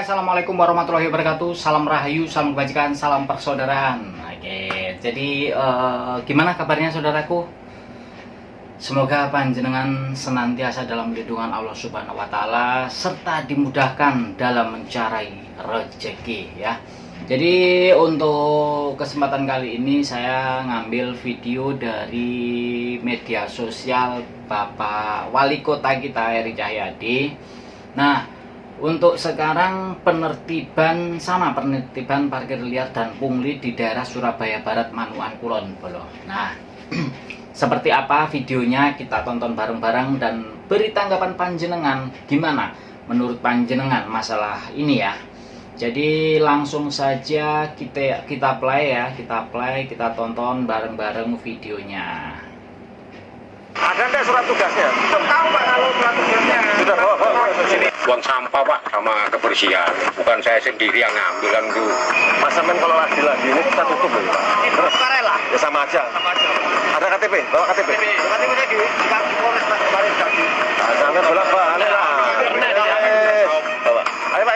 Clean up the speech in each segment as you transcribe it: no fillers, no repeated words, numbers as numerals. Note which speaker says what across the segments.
Speaker 1: Assalamualaikum warahmatullahi wabarakatuh. Salam rahayu, salam kebajikan, salam persaudaraan. Oke, jadi gimana kabarnya saudaraku? Semoga panjenengan senantiasa dalam lindungan Allah Subhanahu wa Ta'ala serta dimudahkan dalam mencari rezeki ya. Jadi untuk kesempatan kali ini saya ngambil video dari media sosial Bapak Wali Kota kita Eri Cahyadi. Nah, untuk sekarang penertiban parkir liar dan pungli di daerah Surabaya Barat, Manuan Kulon Bolo. Nah, seperti apa videonya kita tonton bareng-bareng dan beri tanggapan panjenengan gimana menurut panjenengan masalah ini ya. Jadi langsung saja kita play ya, kita tonton bareng-bareng videonya.
Speaker 2: Ada enggak surat tugasnya? Belum tahu Pak kalau surat tugasnya. Sudah bawa ke sini.
Speaker 3: Buang sampah Pak sama kebersihan. Bukan saya sendiri yang ngambil kan itu.
Speaker 2: Masa men kalau lagi-lagi ini kita tutup loh Pak. Itu sukarela. Ya sama aja. Ada KTP? Bawa KTP. KTP-nya di Polres Pak kemarin tadi. Nah, sampai bolak-balik lah. Bawa. Ayo Pak,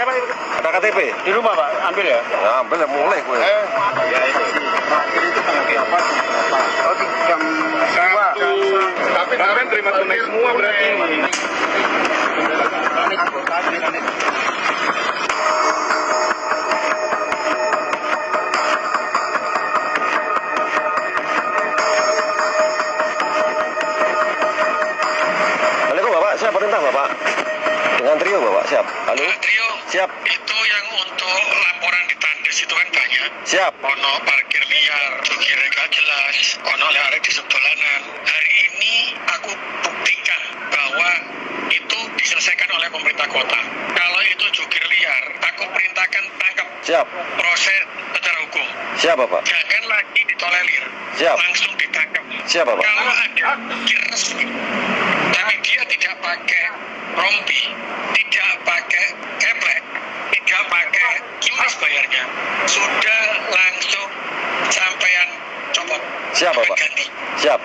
Speaker 2: ada KTP? Di rumah Pak, ambil ya? Ya ambil ya, mulai gue. Ya itu sih. Itu pakai apa? Oh, jam 1.
Speaker 3: Tapi kalian terima tunai semua berarti.
Speaker 2: Halo Bapak, siap perintah Bapak. Dengan trio Bapak, siap. Halo.
Speaker 3: Trio.
Speaker 2: Siap.
Speaker 3: Itu yang untuk laporan di Tandes itu kan banyak.
Speaker 2: Siap.
Speaker 3: Ono parkir liar, jokir gak jelas, ono lari di sebelanan. Hari ini aku buktikan bahwa itu diselesaikan oleh pemerintah kota. Kalau itu jokir liar, aku perintahkan tangkap.
Speaker 2: Siap.
Speaker 3: Proses secara hukum.
Speaker 2: Siap Bapak.
Speaker 3: Jangan lagi ditolerir.
Speaker 2: Siap.
Speaker 3: Langsung ditangkap.
Speaker 2: Siap Bapak.
Speaker 3: Kalau ada jokir resmi, tapi dia tidak pakai rompi, tidak pakai keplek, tidak pakai kimas bayarnya, sudah langsung sampean copot.
Speaker 2: Siap Bapak.
Speaker 3: Ganti.
Speaker 2: Siap.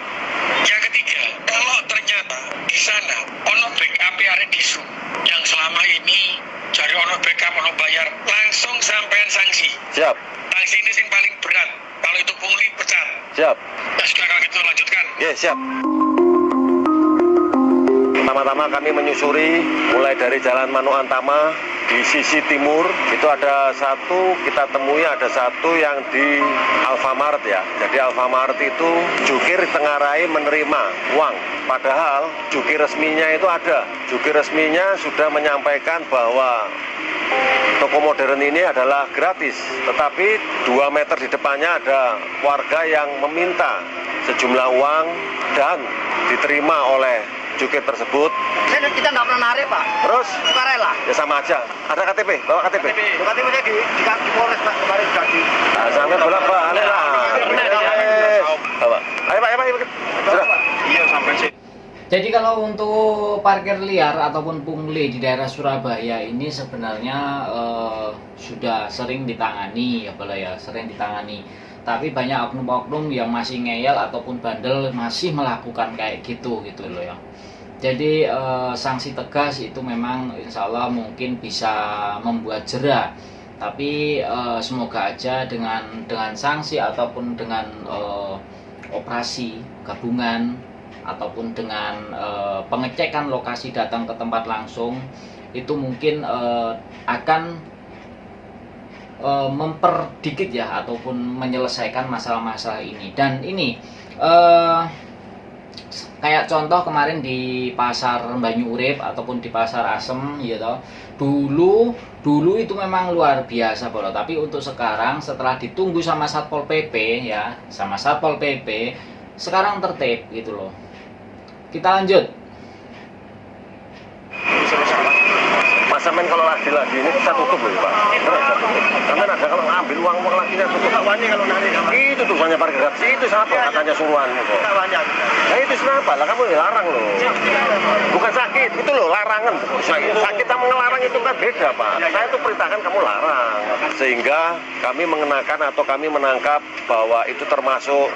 Speaker 3: Yang ketiga, kalau ternyata di sana ono backup arek disu yang selama ini cari ono backup ono bayar, langsung sampean sanksi.
Speaker 2: Siap.
Speaker 3: Sanksi ini yang paling berat. Kalau itu pungli pecat.
Speaker 2: Siap.
Speaker 3: Ya sudah kalau gitu lanjutkan.
Speaker 2: Ya, siap. Pertama-tama kami menyusuri mulai dari Jalan Manuantama di sisi timur itu ada satu, kita temui ada satu yang di Alfamart ya. Jadi Alfamart itu jukir ditengarai menerima uang. Padahal jukir resminya itu ada. Jukir resminya sudah menyampaikan bahwa toko modern ini adalah gratis. Tetapi 2 meter di depannya ada warga yang meminta sejumlah uang dan diterima oleh jukir tersebut.
Speaker 4: Kita nggak pernah narik Pak.
Speaker 2: Terus?
Speaker 4: Sukarela.
Speaker 2: Ya sama aja. Ada KTP? Bawa KTP.
Speaker 4: KTP-nya di Polres Pak kemarin tadi.
Speaker 2: Nah, sampai bolak-balik lah. Bawa. Ayo Pak, Sudah.
Speaker 3: Iya sampai sih.
Speaker 1: Jadi kalau untuk parkir liar ataupun pungli di daerah Surabaya ini sebenarnya sudah sering ditangani sering ditangani. Tapi banyak oknum-oknum yang masih ngeyel ataupun bandel masih melakukan kayak gitu loh ya. Jadi sanksi tegas itu memang insya Allah mungkin bisa membuat jera. Tapi semoga aja dengan sanksi ataupun dengan operasi gabungan ataupun dengan pengecekan lokasi datang ke tempat langsung itu mungkin akan memperdikit ya ataupun menyelesaikan masalah-masalah ini. Dan ini kayak contoh kemarin di pasar Banyu Urip ataupun di pasar Asem gitu. Dulu itu memang luar biasa bro. Tapi untuk sekarang setelah ditunggu sama Satpol PP ya, sekarang tertib gitu loh. Kita lanjut.
Speaker 2: Masa men kalau lagi-lagi ini kita tutup loh Pak. Karena ada kalau ngambil uang laginya tutup.
Speaker 4: Kawannya kalau narik.
Speaker 2: Itu tulisannya parkir gratis. Itu siapa katanya suruhan itu.
Speaker 4: Kawannya.
Speaker 2: Nah itu kenapa? Lah kamu dilarang loh. Bukan sakit, itu loh larangan. Sakit sama ngelarang itu kan beda Pak. Saya itu perintahkan kamu larang. Sehingga kami mengenakan atau kami menangkap bahwa itu termasuk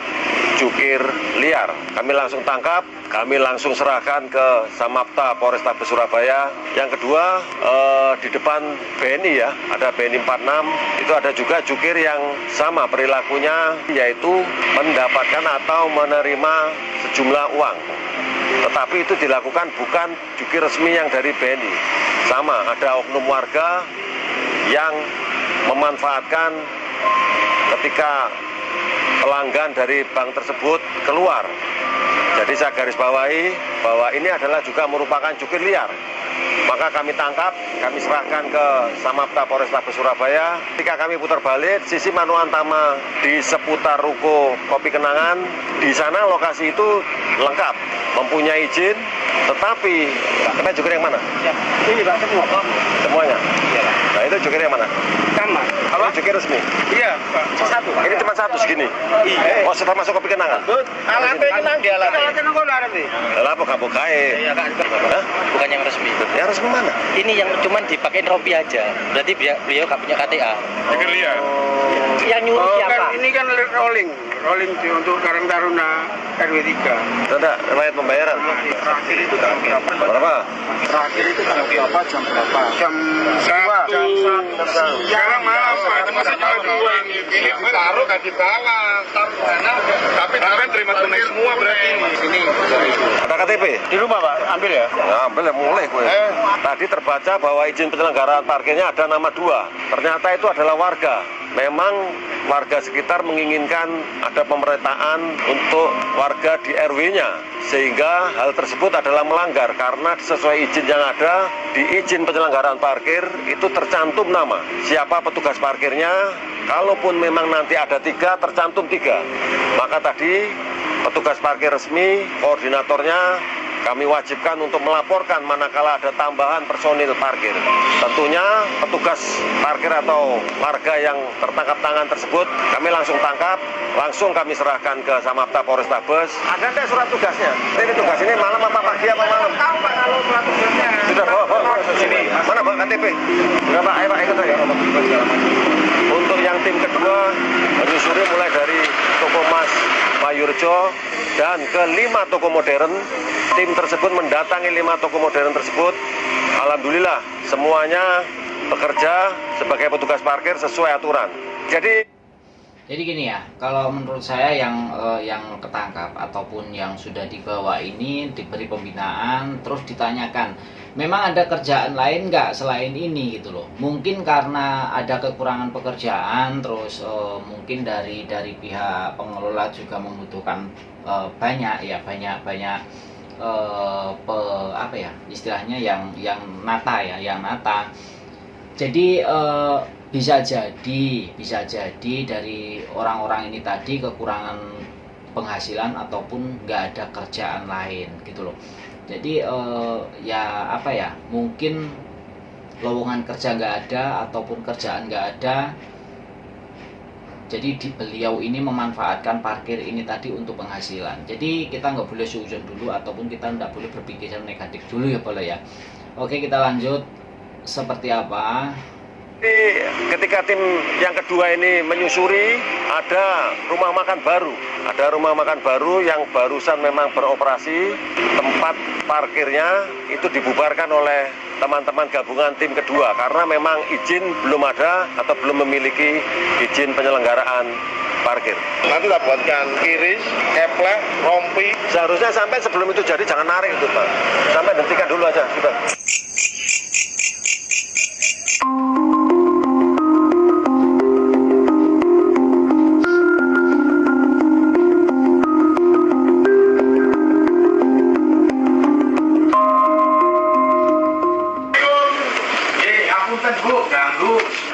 Speaker 2: jukir liar. Kami langsung tangkap, kami langsung serahkan ke Samapta Polrestabes Surabaya. Yang kedua, di depan BNI ya, ada BNI 46, itu ada juga jukir yang sama perilakunya, yaitu mendapatkan atau menerima sejumlah uang. Tetapi itu dilakukan bukan jukir resmi yang dari BNI. Sama, ada oknum warga yang memanfaatkan ketika pelanggan dari bank tersebut keluar. Jadi saya garis bawahi bahwa ini adalah juga merupakan jukir liar. Maka kami tangkap, kami serahkan ke Samapta Polrestabes Surabaya. Ketika kami putar balik, sisi Manuantama di seputar ruko Kopi Kenangan, di sana lokasi itu lengkap, mempunyai izin, tetapi kita jukir yang mana?
Speaker 4: Ya, ini Pak semua.
Speaker 2: Semuanya?
Speaker 4: Iya.
Speaker 2: Nah itu jukir yang mana?
Speaker 4: Sama.
Speaker 2: Kalau jukir resmi?
Speaker 4: Iya, Pak. Satu.
Speaker 2: Ini cuma satu segini?
Speaker 4: Iya.
Speaker 2: Oh sudah masuk Kopi Kenangan?
Speaker 4: Alatnya kenang dia alatnya. Alatnya nunggu ada nih.
Speaker 2: Lah apa kamu kae?
Speaker 4: Iya, Kak.
Speaker 2: Hah?
Speaker 5: Bukan yang resmi.
Speaker 2: Yang resmi mana?
Speaker 5: Ini yang cuman dipakein rompi aja. Berarti beliau nggak punya KTA.
Speaker 3: Jukir liar.
Speaker 5: Yang nyuruh siapa?
Speaker 4: Ini kan rolling untuk Karang Taruna RW 3.
Speaker 2: Tidak, riwayat pembayaran.
Speaker 4: Terakhir itu tanggal berapa?
Speaker 2: Berapa?
Speaker 4: Terakhir itu tanggal berapa? Jam berapa? Jam 2.
Speaker 3: Sekarang malam Pak, itu masih jual uang. Ini taruh kan di bawah, taruh sana. Tapi kalian terima tunai semua berarti.
Speaker 4: Ini
Speaker 2: Ada KTP?
Speaker 4: di rumah Pak, ambil ya.
Speaker 2: Ya, ambil ya mulai gue. Tadi terbaca bahwa izin penyelenggaraan parkirnya ada nama 2. Ternyata itu adalah warga. Memang warga sekitar menginginkan ada pemerataan untuk warga di RW-nya. Sehingga hal tersebut adalah melanggar karena sesuai izin yang ada, di izin penyelenggaraan parkir itu tercantum nama. Siapa petugas parkirnya, kalaupun memang nanti ada 3, tercantum 3. Maka tadi petugas parkir resmi, koordinatornya kami wajibkan untuk melaporkan manakala ada tambahan personil parkir. Tentunya petugas parkir atau warga yang tertangkap tangan tersebut kami langsung tangkap, langsung kami serahkan ke Samapta Polrestabes. Ada enggak surat tugasnya? Ini tugas ini malam apa pagi apa malam?
Speaker 4: Tahu Pak kalau surat tugasnya.
Speaker 2: Sudah bawa ke sini. Mana Pak KTP? Sudah Pak, ayo Pak ikut aja. Untuk yang tim kedua menyusuri mulai dari toko Mas Mayurjo dan ke 5 toko modern. Tim tersebut mendatangi 5 toko modern tersebut. Alhamdulillah semuanya bekerja sebagai petugas parkir sesuai aturan.
Speaker 1: Jadi gini ya, kalau menurut saya yang ketangkap ataupun yang sudah dibawa ini diberi pembinaan, terus ditanyakan, memang ada kerjaan lain nggak selain ini gitu loh. Mungkin karena ada kekurangan pekerjaan, terus mungkin dari pihak pengelola juga membutuhkan banyak apa ya istilahnya yang nata. Jadi bisa jadi dari orang-orang ini tadi kekurangan penghasilan ataupun nggak ada kerjaan lain gitu loh. Jadi mungkin lowongan kerja nggak ada ataupun kerjaan nggak ada. Jadi beliau ini memanfaatkan parkir ini tadi untuk penghasilan. Jadi kita nggak boleh suuzon dulu ataupun kita nggak boleh berpikiran negatif dulu ya boleh ya. Oke, kita lanjut seperti apa.
Speaker 2: Ketika tim yang kedua ini menyusuri, ada rumah makan baru. Ada rumah makan baru yang barusan memang beroperasi. Tempat parkirnya itu dibubarkan oleh teman-teman gabungan tim kedua karena memang izin belum ada atau belum memiliki izin penyelenggaraan parkir.
Speaker 3: Nanti kita buatkan kiris, keplek, rompi.
Speaker 2: Seharusnya sampai sebelum itu jadi jangan narik itu Pak. Sampai hentikan dulu aja sudah.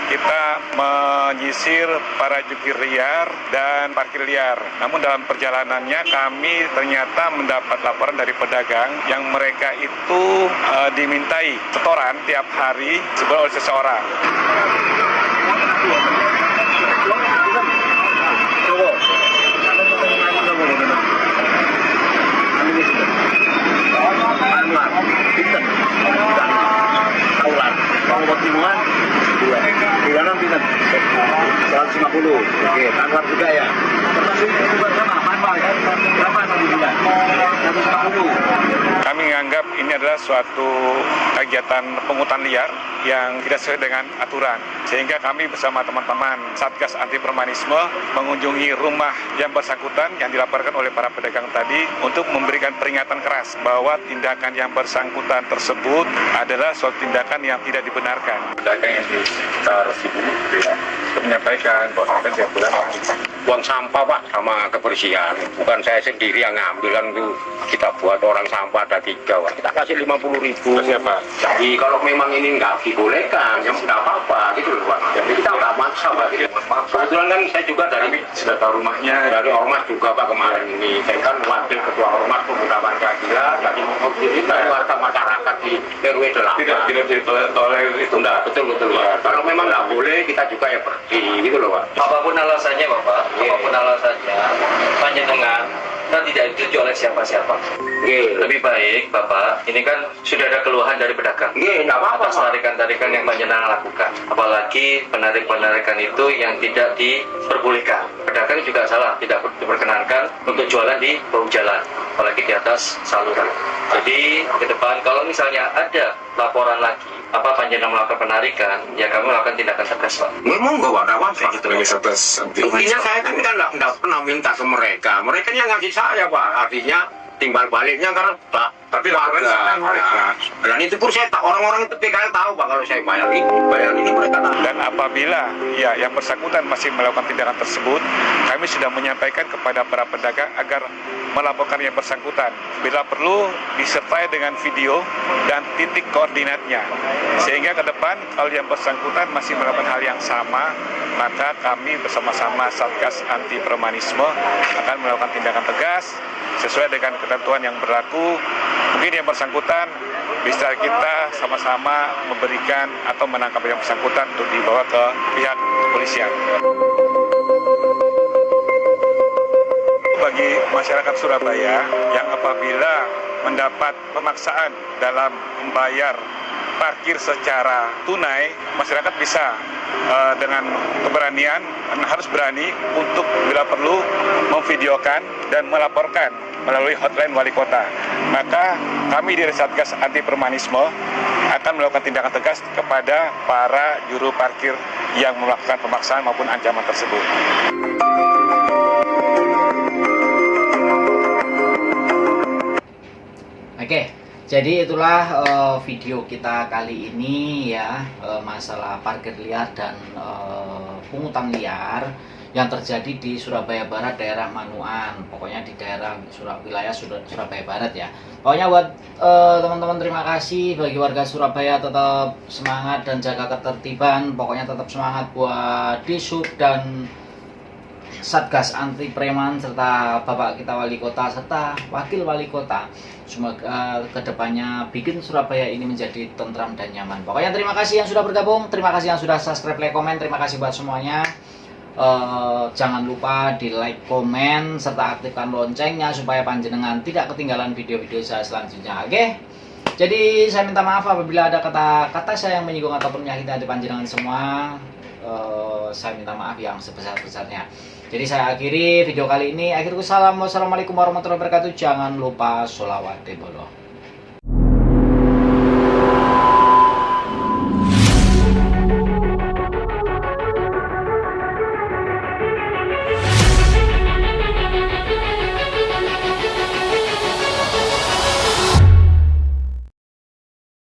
Speaker 3: Kita menyisir para jukir liar dan parkir liar. Namun dalam perjalanannya kami ternyata mendapat laporan dari pedagang yang mereka itu dimintai setoran tiap hari oleh seseorang.
Speaker 4: Bulanan pinten? 150. Oke, Anwar juga ya. Termasuk juga sama Anwar Berapa satu bulan? 140.
Speaker 6: Kami menganggap ini adalah suatu kegiatan pungutan liar yang tidak sesuai dengan aturan. Sehingga kami bersama teman-teman Satgas Anti Premanisme mengunjungi rumah yang bersangkutan yang dilaporkan oleh para pedagang tadi untuk memberikan peringatan keras bahwa tindakan yang bersangkutan tersebut adalah suatu tindakan yang tidak dibenarkan.
Speaker 7: Pedagang yang di sekitar Cibubur ya, menyampaikan bahwa kan tiap bulan buang sampah Pak sama kebersihan. Bukan saya sendiri yang ngambil kan itu kita buat orang sampah ada 3 Pak. Kita kasih 50.000.
Speaker 6: Siapa?
Speaker 7: Jadi kalau memang ini nggak dibolehkan, ya nggak apa-apa gitu loh Pak. Jadi kita nggak maksa Pak. Gitu. Kebetulan kan saya juga
Speaker 6: Sudah tahu rumahnya.
Speaker 7: dari Ormas juga Pak kemarin ini. Saya kan wakil ketua Ormas Pemuda Pancasila. Jadi mewakili dari warga masyarakat di RW 8.
Speaker 6: Tidak ditolerir itu.
Speaker 7: Enggak, betul Pak. Kalau memang nggak boleh, kita juga ya pergi gitu loh Pak.
Speaker 5: Apapun alasannya Bapak, apapun alasannya, panjenengan kan tidak dituju oleh siapa-siapa. Lebih baik Bapak, ini kan sudah ada keluhan dari pedagang
Speaker 7: Nggih, nggak apa-apa
Speaker 5: atas
Speaker 7: Pak.
Speaker 5: tarikan-tarikan yang panjenengan lakukan. Apalagi penarik-penarikan itu yang tidak diperbolehkan. Pedagang juga salah, tidak diperkenankan untuk jualan di bahu jalan, apalagi di atas saluran. Jadi ke depan kalau misalnya ada laporan lagi, apa panjenengan melakukan penarikan, ya kami melakukan tindakan tegas Pak.
Speaker 7: Memang nggak ada apa
Speaker 6: Intinya
Speaker 7: Intinya saya kan nggak pernah minta ke mereka. Mereka yang ngasih saya Pak. Artinya timbal baliknya karena Pak. Tapi dan itu pun saya orang-orang itu PKL tahu Pak kalau saya bayar ini mereka tahu.
Speaker 6: Dan apabila ya yang bersangkutan masih melakukan tindakan tersebut, kami sudah menyampaikan kepada para pedagang agar melaporkan yang bersangkutan. Bila perlu disertai dengan video dan titik koordinatnya. Sehingga ke depan kalau yang bersangkutan masih melakukan hal yang sama, maka kami bersama-sama Satgas Anti Premanisme akan melakukan tindakan tegas sesuai dengan ketentuan yang berlaku. Mungkin yang bersangkutan bisa kita sama-sama memberikan atau menangkap yang bersangkutan untuk dibawa ke pihak kepolisian. Bagi masyarakat Surabaya yang apabila mendapat pemaksaan dalam membayar parkir secara tunai, masyarakat bisa dengan keberanian, harus berani untuk bila perlu memvideokan dan melaporkan melalui hotline wali kota. Maka kami dari Satgas Anti Premanisme akan melakukan tindakan tegas kepada para juru parkir yang melakukan pemaksaan maupun ancaman tersebut.
Speaker 1: Oke, jadi itulah video kita kali ini ya, masalah parkir liar dan pungutan liar yang terjadi di Surabaya Barat, daerah Manuan, pokoknya di daerah wilayah Surabaya Barat ya. Pokoknya buat teman-teman, terima kasih. Bagi warga Surabaya tetap semangat dan jaga ketertiban, pokoknya tetap semangat buat Disub dan Satgas Anti Preman serta Bapak kita Wali Kota serta Wakil Wali Kota. Semoga kedepannya bikin Surabaya ini menjadi tentram dan nyaman. Pokoknya terima kasih yang sudah bergabung, terima kasih yang sudah subscribe, like, komen, terima kasih buat semuanya. Jangan lupa di like, komen, serta aktifkan loncengnya supaya panjenengan tidak ketinggalan video-video saya selanjutnya. Oke? Jadi saya minta maaf apabila ada kata-kata saya yang menyinggung ataupun menyakiti hati panjenengan semua. Saya minta maaf yang sebesar-besarnya. Jadi saya akhiri video kali ini. Akhirku salam, wassalamualaikum warahmatullahi wabarakatuh. Jangan lupa sholawat.